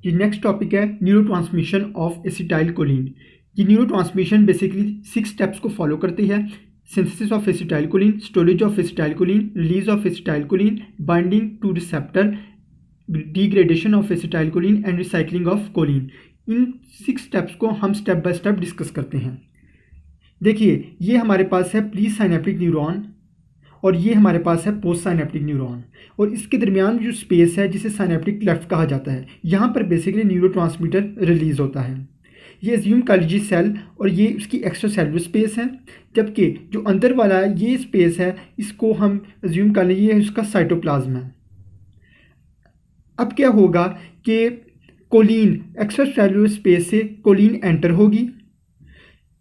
ये next topic है neurotransmission of acetylcholine. ये न्यूरोट्रांसमिशन बेसिकली 6 स्टेप्स को फॉलो करती है। Synthesis of acetylcholine, storage of acetylcholine, release of acetylcholine, binding to receptor, degradation of acetylcholine and recycling of choline. इन 6 steps को हम step by step discuss करते हैं। देखिए, ये हमारे पास है प्री साइनेप्टिक न्यूरॉन और ये हमारे पास है पोस्ट साइनेप्टिक न्यूरॉन, और इसके दरमियान जो स्पेस है जिसे साइनेप्टिक क्लेफ्ट कहा जाता है, यहाँ पर बेसिकली न्यूरोट्रांसमीटर रिलीज होता है। ये एज्यूम कर लीजिए सेल, और ये उसकी एक्स्ट्रा सेलुलर स्पेस है, जबकि जो अंदर वाला ये स्पेस है इसको हम एज्यूम कर लीजिए उसका साइटोप्लाज्म है। अब क्या होगा कि कोलिन एक्स्ट्रा सेलुलर स्पेस से कोलिन एंटर होगी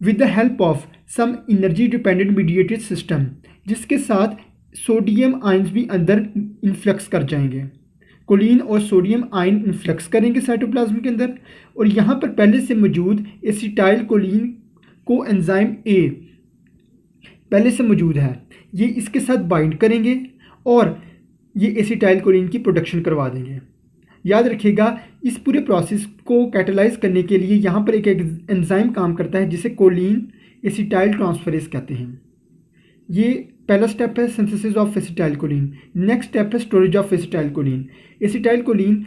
with the help of some energy dependent mediated system, जिसके साथ सोडियम आयंस भी अंदर इन्फ्लक्स कर जाएंगे। कोलिन और सोडियम आयन इन्फ्लक्स करेंगे साइटोप्लाज्म के अंदर, और यहाँ पर पहले से मौजूद एसिटाइल कोलिन को एंजाइम ए पहले से मौजूद है, ये इसके साथ बाइंड करेंगे और ये एसिटाइल कोलिन की प्रोडक्शन करवा देंगे। याद रखिएगा, इस पूरे प्रोसेस को कैटेलाइज करने के लिए यहाँ पर एक एंजाइम काम करता है जिसे कोलिन एसिटाइल ट्रांसफरेज कहते हैं। ये पहला स्टेप है synthesis of acetylcholine. Next step है storage of acetylcholine. Acetylcholine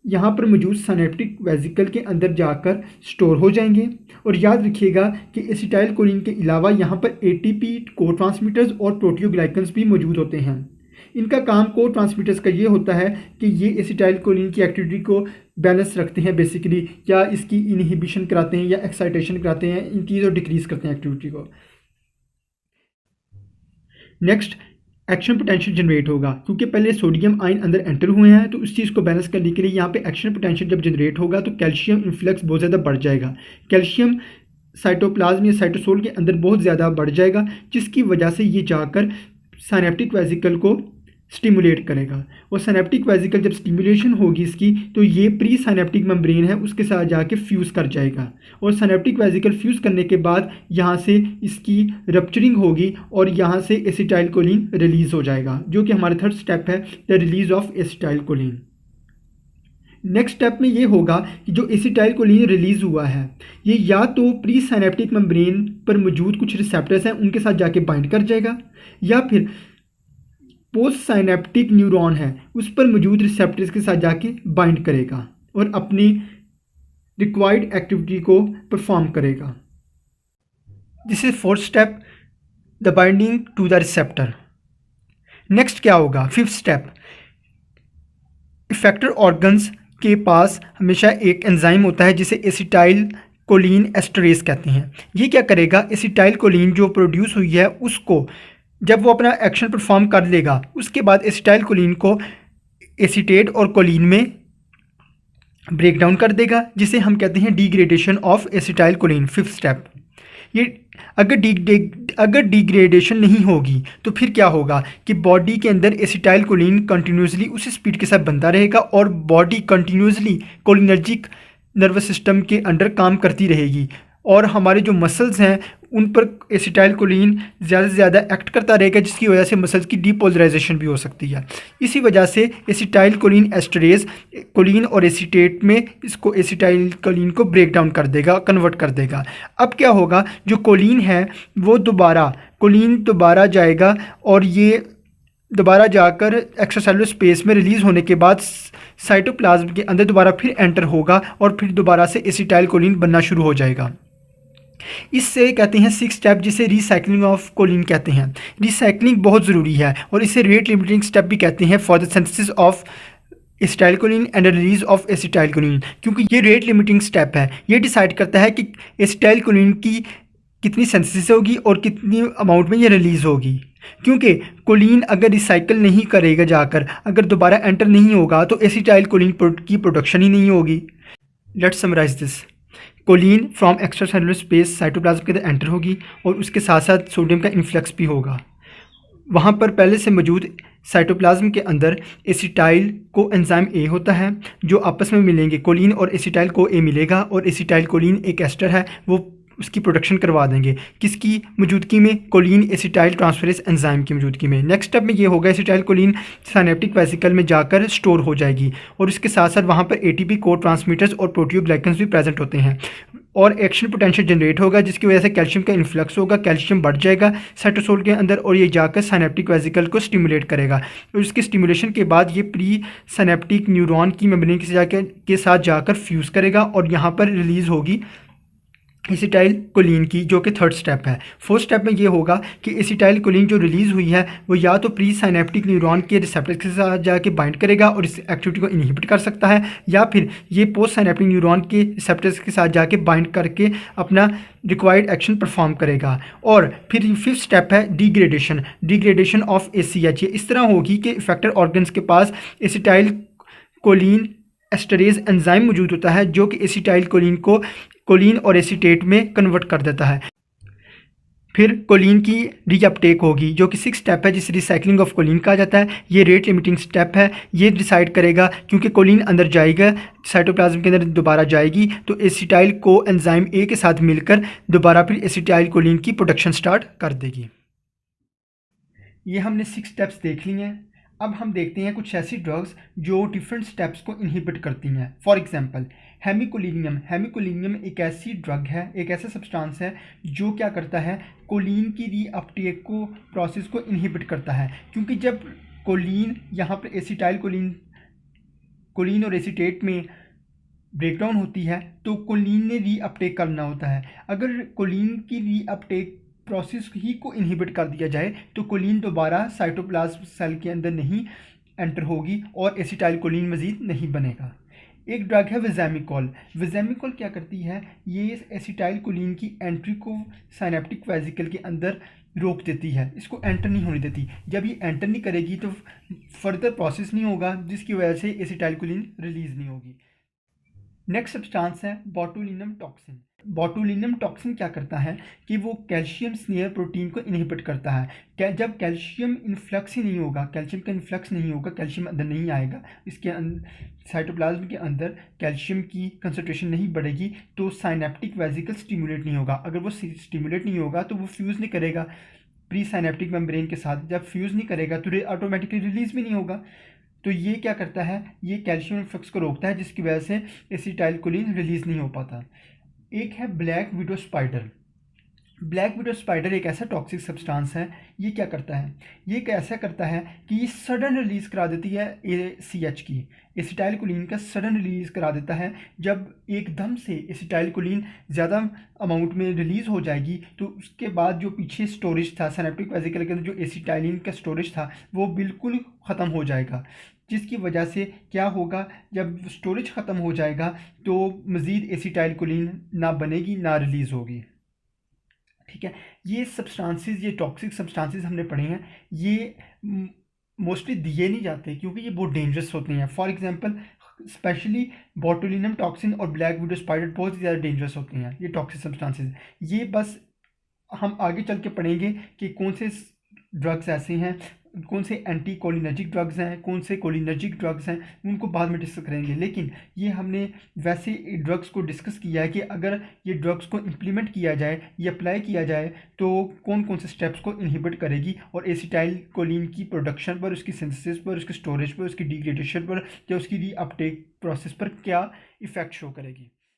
यहाँ पर मौजूद साइनेप्टिक वेसिकल के अंदर जाकर स्टोर हो जाएंगे, और याद रखिएगा कि एसिटाइल कोलिन के अलावा यहाँ पर एटीपी को ट्रांसमीटर्स और प्रोटियोग्लाइकन्स भी मौजूद होते हैं। इनका काम को ट्रांसमीटर्स का ये होता है कि ये एसिटाइल कोलिन की एक्टिविटी को बैलेंस रखते हैं बेसिकली, या इसकी इनहिबिशन कराते हैं या एक्साइटेशन कराते हैं, इंक्रीज और डिक्रीज करते हैं एक्टिविटी को। नेक्स्ट, एक्शन पोटेंशियल जनरेट होगा, क्योंकि पहले सोडियम आयन अंदर एंटर हुए हैं, तो उस चीज़ को बैलेंस करने के लिए यहाँ पे एक्शन पोटेंशियल जब जनरेट होगा तो कैल्शियम इन्फ्लक्स बहुत ज़्यादा बढ़ जाएगा। कैल्शियम साइटोप्लाज्म या साइटोसोल के अंदर बहुत ज़्यादा बढ़ जाएगा, जिसकी वजह से ये जाकर साइनेप्टिक वेसिकल को स्टिमुलेट करेगा, और साइनेप्टिक वेसिकल जब स्टिमुलेशन होगी इसकी, तो ये प्री साइनेप्टिक मेम्ब्रेन है उसके साथ जाके फ्यूज़ कर जाएगा, और साइनेप्टिक वेसिकल फ्यूज़ करने के बाद यहाँ से इसकी रप्चरिंग होगी और यहाँ से एसिटाइल कोलिन रिलीज़ हो जाएगा, जो कि हमारा थर्ड स्टेप है the release of acetylcholine. Next step में ये होगा कि जो एसिटाइल कोलिन रिलीज़ हुआ है ये या तो प्री साइनेप्टिक मेम्ब्रेन पर मौजूद कुछ रिसेप्टर्स हैं उनके साथ जाके बाइंड कर जाएगा, या फिर पोस्ट साइनेप्टिक न्यूरॉन है उस पर मौजूद रिसेप्टर्स के साथ जाके बाइंड करेगा और अपनी रिक्वायर्ड एक्टिविटी को परफॉर्म करेगा। This is fourth step, the binding to the receptor. Next क्या होगा, फिफ्थ स्टेप, इफेक्टर ऑर्गन्स के पास हमेशा एक एंजाइम होता है जिसे एसिटाइल कोलिन एस्टरेज कहते हैं। ये क्या करेगा, एसिटाइल कोलिन जो प्रोड्यूस हुई है उसको जब वो अपना एक्शन परफॉर्म कर लेगा, उसके बाद एसिटाइल कोलिन को एसीटेट और कोलिन में ब्रेक डाउन कर देगा, जिसे हम कहते हैं degradation of acetyl choline. Fifth step, ये अगर डिग्रेडेशन नहीं होगी तो फिर क्या होगा कि बॉडी के अंदर एसिटाइल कोलिन कंटिन्यूसली उसी स्पीड के साथ बनता रहेगा और body continuously cholinergic nervous system के अंडर काम करती रहेगी, और हमारे जो मसल्स हैं उन पर एसिटाइल कोलिन ज़्यादा से ज़्यादा एक्ट करता रहेगा, जिसकी वजह से मसल्स की डीपोलराइजेशन भी हो सकती है। इसी वजह से एसिटाइल कोलिन एस्टरेज कोलिन और एसीटेट में इसको एसिटाइल कोलिन को ब्रेक डाउन कर देगा, कन्वर्ट कर देगा। अब क्या होगा, जो कोलिन है वो कोलिन दोबारा जाएगा, और ये दोबारा जाकर एक्स्ट्रासेलुलर स्पेस में रिलीज़ होने के बाद साइटोप्लाज्म के अंदर दोबारा फिर एंटर होगा, और फिर दोबारा से एसिटाइल कोलिन बनना शुरू हो जाएगा। इससे कहते हैं 6 स्टेप, जिसे रिसाइकलिंग ऑफ कोलिन कहते हैं। रिसाइकलिंग बहुत ज़रूरी है, और इसे रेट लिमिटिंग स्टेप भी कहते हैं for the synthesis of acetylcholine and release of acetyl choline, क्योंकि ये रेट लिमिटिंग स्टेप है। ये डिसाइड करता है कि एसिटाइल कोलिन की कितनी सिंथेसिस होगी और कितनी अमाउंट में ये रिलीज़ होगी, क्योंकि कोलिन अगर रिसाइकल नहीं करेगा जाकर, अगर दोबारा एंटर नहीं होगा तो एसिटाइल कोलिन की प्रोडक्शन ही नहीं होगी। Let's summarise this. Choline from extracellular space cytoplasm के अंदर एंटर होगी, और उसके साथ साथ सोडियम का इन्फ्लक्स भी होगा। वहाँ पर पहले से मौजूद साइटोप्लाज्म के अंदर एसिटाइल को एंजाइम ए होता है, जो आपस में मिलेंगे। कोलिन और एसिटाइल को ए मिलेगा, और एसिटाइल कोलिन एक एस्टर है, वो उसकी प्रोडक्शन करवा देंगे। किसकी मौजूदगी में? कोलिन एसिटाइल ट्रांसफरेज एंजाइम की मौजूदगी में। नेक्स्ट स्टेप में ये होगा एसिटाइल कोलिन साइनेप्टिक वेसिकल में जाकर स्टोर हो जाएगी और इसके साथ साथ वहाँ पर एटीपी को ट्रांसमीटर्स और प्रोटियोग्लाइकन्स भी प्रेजेंट होते हैं और एक्शन पोटेंशियल जनरेट होगा जिसकी वजह से कैल्शियम का इन्फ्लक्स होगा, कैल्शियम बढ़ जाएगा साइटोसोल के अंदर और ये जाकर साइनेप्टिक वेसिकल को स्टिमुलेट करेगा और इसके स्टिमुलेशन के बाद ये प्री साइनेप्टिक न्यूरॉन की मेम्ब्रेन के साथ जाकर फ्यूज़ करेगा और यहाँ पर रिलीज़ होगी एसिटाइल कोलिन की, जो कि थर्ड स्टेप है। फोर्थ स्टेप में ये होगा कि एसिटाइल कोलिन जो रिलीज़ हुई है वो या तो प्री साइनेप्टिक न्यूरॉन के रिसेप्टर्स के साथ जाके बाइंड करेगा और इस एक्टिविटी को इनहिबिट कर सकता है, या फिर ये पोस्ट साइनेप्टिक न्यूरॉन के रिसेप्टर्स के साथ जाके बाइंड करके अपना रिक्वायर्ड एक्शन परफॉर्म करेगा। और फिर फिफ्थ स्टेप है डिग्रेडेशन ऑफ ACH। ये इस तरह होगी कि इफेक्टेड ऑर्गन्स के पास एसिटाइल कोलिन एस्टरेज एंजाइम मौजूद होता है जो कि एसिटाइल कोलिन को कोलिन और एसीटेट में कन्वर्ट कर देता है। फिर कोलिन की रीअपटेक होगी जो कि सिक्स स्टेप है जिसे रिसाइकलिंग ऑफ कोलिन कहा जाता है। ये रेट लिमिटिंग स्टेप है, ये डिसाइड करेगा क्योंकि कोलिन अंदर जाएगा, साइटोप्लाज्म के अंदर दोबारा जाएगी तो एसिटाइल को एंजाइम ए के साथ मिलकर दोबारा फिर एसिटाइल कोलिन की प्रोडक्शन स्टार्ट कर देगी। ये हमने 6 स्टेप्स देख लिए हैं। अब हम देखते हैं कुछ ऐसी ड्रग्स जो डिफरेंट स्टेप्स को इनहिबिट करती हैं। फॉर एग्जांपल हेमिकोलिनियम एक ऐसी ड्रग है, एक ऐसा सब्सटेंस है जो क्या करता है, कोलिन की रीअपटेक को प्रोसेस को इनहिबिट करता है। क्योंकि जब कोलिन यहाँ पर एसिटाइल कोलिन और एसीटेट में ब्रेकडाउन होती है तो कोलिन ने रीअपटेक करना होता है। अगर कोलिन की रीअपटेक प्रोसेस ही को इनहिबिट कर दिया जाए तो कोलिन दोबारा साइटोप्लाज्म सेल के अंदर नहीं एंटर होगी और एसिटाइल कोलिन मज़ीद नहीं बनेगा। एक ड्रग है विज़ेमिकॉल क्या करती है, ये एसिटाइल कोलिन की एंट्री को साइनेप्टिक वेसिकल के अंदर रोक देती है, इसको एंटर नहीं होने देती। जब ये एंटर नहीं करेगी तो फर्दर प्रोसेस नहीं होगा जिसकी वजह से एसिटाइल कोलिन रिलीज़ नहीं होगी। नेक्स्ट सब्सटेंस है बोटुलिनम टॉक्सिन क्या करता है कि वो कैल्शियम स्नेयर प्रोटीन को इनहिबिट करता है। जब कैल्शियम इन्फ्लक्स ही नहीं होगा, कैल्शियम का इन्फ्लक्स नहीं होगा, कैल्शियम अंदर नहीं आएगा, इसके साइटोप्लाज्म के अंदर कैल्शियम की कंसंट्रेशन नहीं बढ़ेगी तो साइनेप्टिक वेसिकल स्टिमुलेट नहीं होगा। अगर वो स्टिमुलेट नहीं होगा तो वो फ्यूज़ नहीं करेगा प्री साइनेप्टिक मेम्ब्रेन के साथ। जब फ्यूज़ नहीं करेगा तो ऑटोमेटिकली रिलीज़ भी नहीं होगा। तो ये क्या करता है, ये कैल्शियम इन्फ्लक्स को रोकता है जिसकी वजह से एसिटाइल कोलिन रिलीज़ नहीं हो पाता। एक है ब्लैक विडो स्पाइडर एक ऐसा टॉक्सिक सब्सटेंस है। ये क्या करता है, ये कैसा करता है कि ये सडन रिलीज़ करा देती है ACH की, एसिटाइल कोलिन का सडन रिलीज़ करा देता है। जब एकदम से एसिटाइल कोलिन ज़्यादा अमाउंट में रिलीज़ हो जाएगी तो उसके बाद जो पीछे स्टोरेज था साइनेप्टिक वेसिकल के अंदर, जो एसिटाइलिन का स्टोरेज था वो बिल्कुल ख़त्म हो जाएगा। जिसकी वजह से क्या होगा, जब स्टोरेज ख़त्म हो जाएगा तो मज़ीद एसिटाइल कोलिन ना बनेगी ना रिलीज़ होगी। ठीक है, ये सब्सटेंसेस, ये टॉक्सिक सब्सटेंसेस हमने पढ़े हैं, ये मोस्टली दिए नहीं जाते क्योंकि ये बहुत डेंजरस होते हैं। For example specially botulinum toxin और ब्लैक विडो स्पाइडर बहुत ही ज़्यादा डेंजरस होते हैं ये टॉक्सिक सब्सटेंसेस। ये बस हम आगे चल के पढ़ेंगे कि कौन से ड्रग्स ऐसे हैं, कौन से एंटी कोलिनर्जिक ड्रग्स हैं, कौन से कोलिनर्जिक ड्रग्स हैं, उनको बाद में डिस्कस करेंगे। लेकिन ये हमने वैसे ड्रग्स को डिस्कस किया है कि अगर ये ड्रग्स को इम्प्लीमेंट किया जाए, ये अप्लाई किया जाए तो कौन कौन से स्टेप्स को इनहिबिट करेगी और एसिटाइल कोलिन की प्रोडक्शन पर, उसकी सिंथेसिस पर, उसके स्टोरेज पर, उसकी डिग्रेडेशन पर या उसकी रीअपटेक प्रोसेस पर क्या इफ़ेक्ट शो करेगी।